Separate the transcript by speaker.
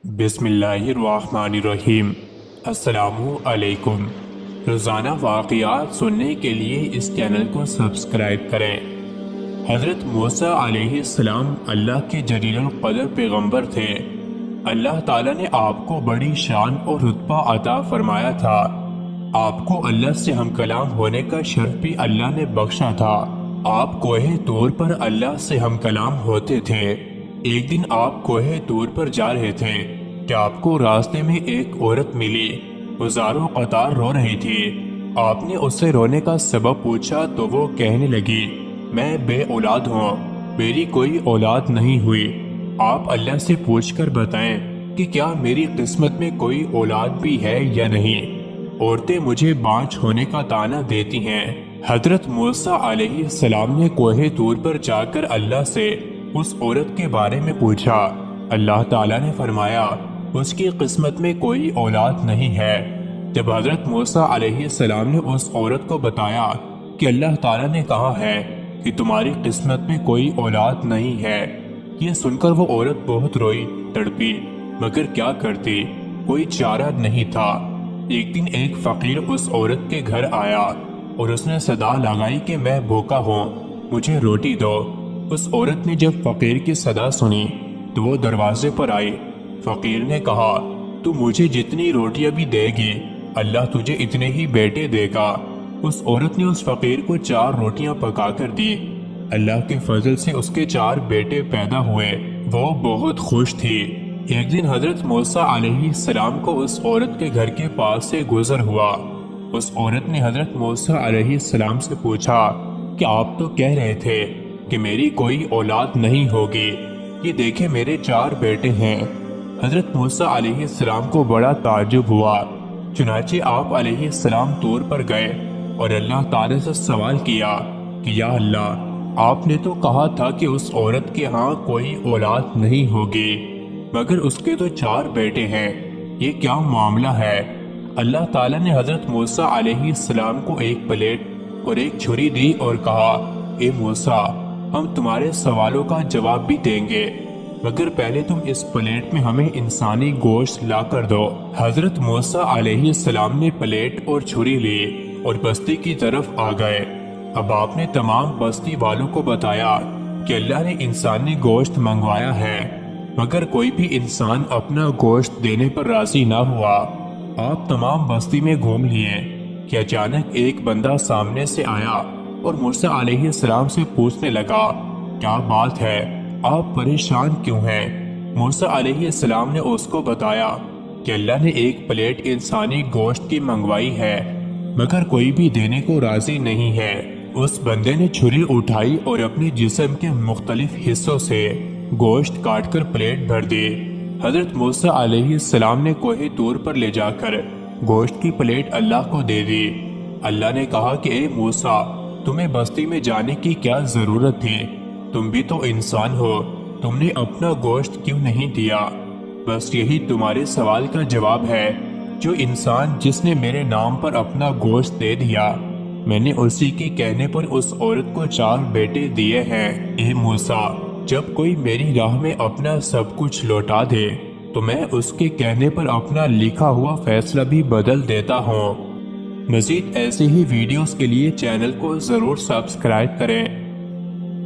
Speaker 1: بسم اللہ الرحمن الرحیم۔ السلام علیکم۔ روزانہ واقعات سننے کے لیے اس چینل کو سبسکرائب کریں۔ حضرت موسیٰ علیہ السلام اللہ کے جلیل القدر پیغمبر تھے۔ اللہ تعالیٰ نے آپ کو بڑی شان اور رتبہ عطا فرمایا تھا۔ آپ کو اللہ سے ہم کلام ہونے کا شرف بھی اللہ نے بخشا تھا۔ آپ کوہ طور پر اللہ سے ہم کلام ہوتے تھے۔ ایک دن آپ کوہ طور پر جا رہے تھے کہ آپ کو راستے میں ایک عورت ملی۔ وہ زاروں قطار رو رہی تھی۔ آپ نے اس سے رونے کا سبب پوچھا تو وہ کہنے لگی، میں بے اولاد ہوں، میری کوئی اولاد نہیں ہوئی۔ آپ اللہ سے پوچھ کر بتائیں کہ کیا میری قسمت میں کوئی اولاد بھی ہے یا نہیں۔ عورتیں مجھے بانجھ ہونے کا طعنہ دیتی ہیں۔ حضرت موسیٰ علیہ السلام نے کوہ طور پر جا کر اللہ سے اس عورت کے بارے میں پوچھا۔ اللہ تعالیٰ نے فرمایا، اس کی قسمت میں کوئی اولاد نہیں ہے۔ جب حضرت موسیٰ علیہ السلام نے اس عورت کو بتایا کہ اللہ تعالیٰ نے کہا ہے کہ تمہاری قسمت میں کوئی اولاد نہیں ہے، یہ سن کر وہ عورت بہت روئی تڑپی، مگر کیا کرتی، کوئی چارہ نہیں تھا۔ ایک دن ایک فقیر اس عورت کے گھر آیا اور اس نے صدا لگائی کہ میں بھوکا ہوں، مجھے روٹی دو۔ اس عورت نے جب فقیر کی صدا سنی تو وہ دروازے پر آئی۔ فقیر نے کہا، تو مجھے جتنی روٹیاں بھی دے گی، اللہ تجھے اتنے ہی بیٹے دے گا۔ اس عورت نے اس فقیر کو 4 روٹیاں پکا کر دی۔ اللہ کے فضل سے اس کے 4 بیٹے پیدا ہوئے۔ وہ بہت خوش تھی۔ ایک دن حضرت موسیٰ علیہ السلام کو اس عورت کے گھر کے پاس سے گزر ہوا۔ اس عورت نے حضرت موسیٰ علیہ السلام سے پوچھا کہ آپ تو کہہ رہے تھے کہ میری کوئی اولاد نہیں ہوگی، یہ دیکھیں میرے 4 بیٹے ہیں۔ حضرت موسیٰ علیہ السلام کو بڑا تعجب ہوا۔ چنانچہ آپ علیہ السلام طور پر گئے اور اللہ تعالیٰ سے سوال کیا کہ یا اللہ، آپ نے تو کہا تھا کہ اس عورت کے ہاں کوئی اولاد نہیں ہوگی، مگر اس کے تو 4 بیٹے ہیں، یہ کیا معاملہ ہے؟ اللہ تعالیٰ نے حضرت موسیٰ علیہ السلام کو ایک پلیٹ اور ایک چھری دی اور کہا، اے موسیٰ، ہم تمہارے سوالوں کا جواب بھی دیں گے، مگر پہلے تم اس پلیٹ میں ہمیں انسانی گوشت لا کر دو۔ حضرت موسیٰ علیہ السلام نے پلیٹ اور چھری لی اور بستی کی طرف آ گئے۔ اب آپ نے تمام بستی والوں کو بتایا کہ اللہ نے انسانی گوشت منگوایا ہے، مگر کوئی بھی انسان اپنا گوشت دینے پر راضی نہ ہوا۔ آپ تمام بستی میں گھوم لیے کہ اچانک ایک بندہ سامنے سے آیا اور موسیٰ علیہ السلام سے پوچھنے لگا، کیا بات ہے، آپ پریشان کیوں ہیں؟ موسیٰ علیہ السلام نے اس کو بتایا کہ اللہ نے ایک پلیٹ انسانی گوشت کی منگوائی ہے، مگر کوئی بھی دینے کو راضی نہیں ہے۔ اس بندے نے چھری اٹھائی اور اپنے جسم کے مختلف حصوں سے گوشت کاٹ کر پلیٹ بھر دی۔ حضرت موسیٰ علیہ السلام نے کوہ طور پر لے جا کر گوشت کی پلیٹ اللہ کو دے دی۔ اللہ نے کہا کہ اے موسیٰ، تمہیں بستی میں جانے کی کیا ضرورت تھی؟ تم بھی تو انسان ہو، تم نے اپنا گوشت کیوں نہیں دیا؟ بس یہی تمہارے سوال کا جواب ہے۔ جو انسان جس نے میرے نام پر اپنا گوشت دے دیا، میں نے اسی کے کہنے پر اس عورت کو 4 بیٹے دیے ہیں۔ اے موسیٰ، جب کوئی میری راہ میں اپنا سب کچھ لوٹا دے تو میں اس کے کہنے پر اپنا لکھا ہوا فیصلہ بھی بدل دیتا ہوں۔ مزید ایسے ہی ویڈیوز کے لیے چینل کو ضرور سبسکرائب کریں۔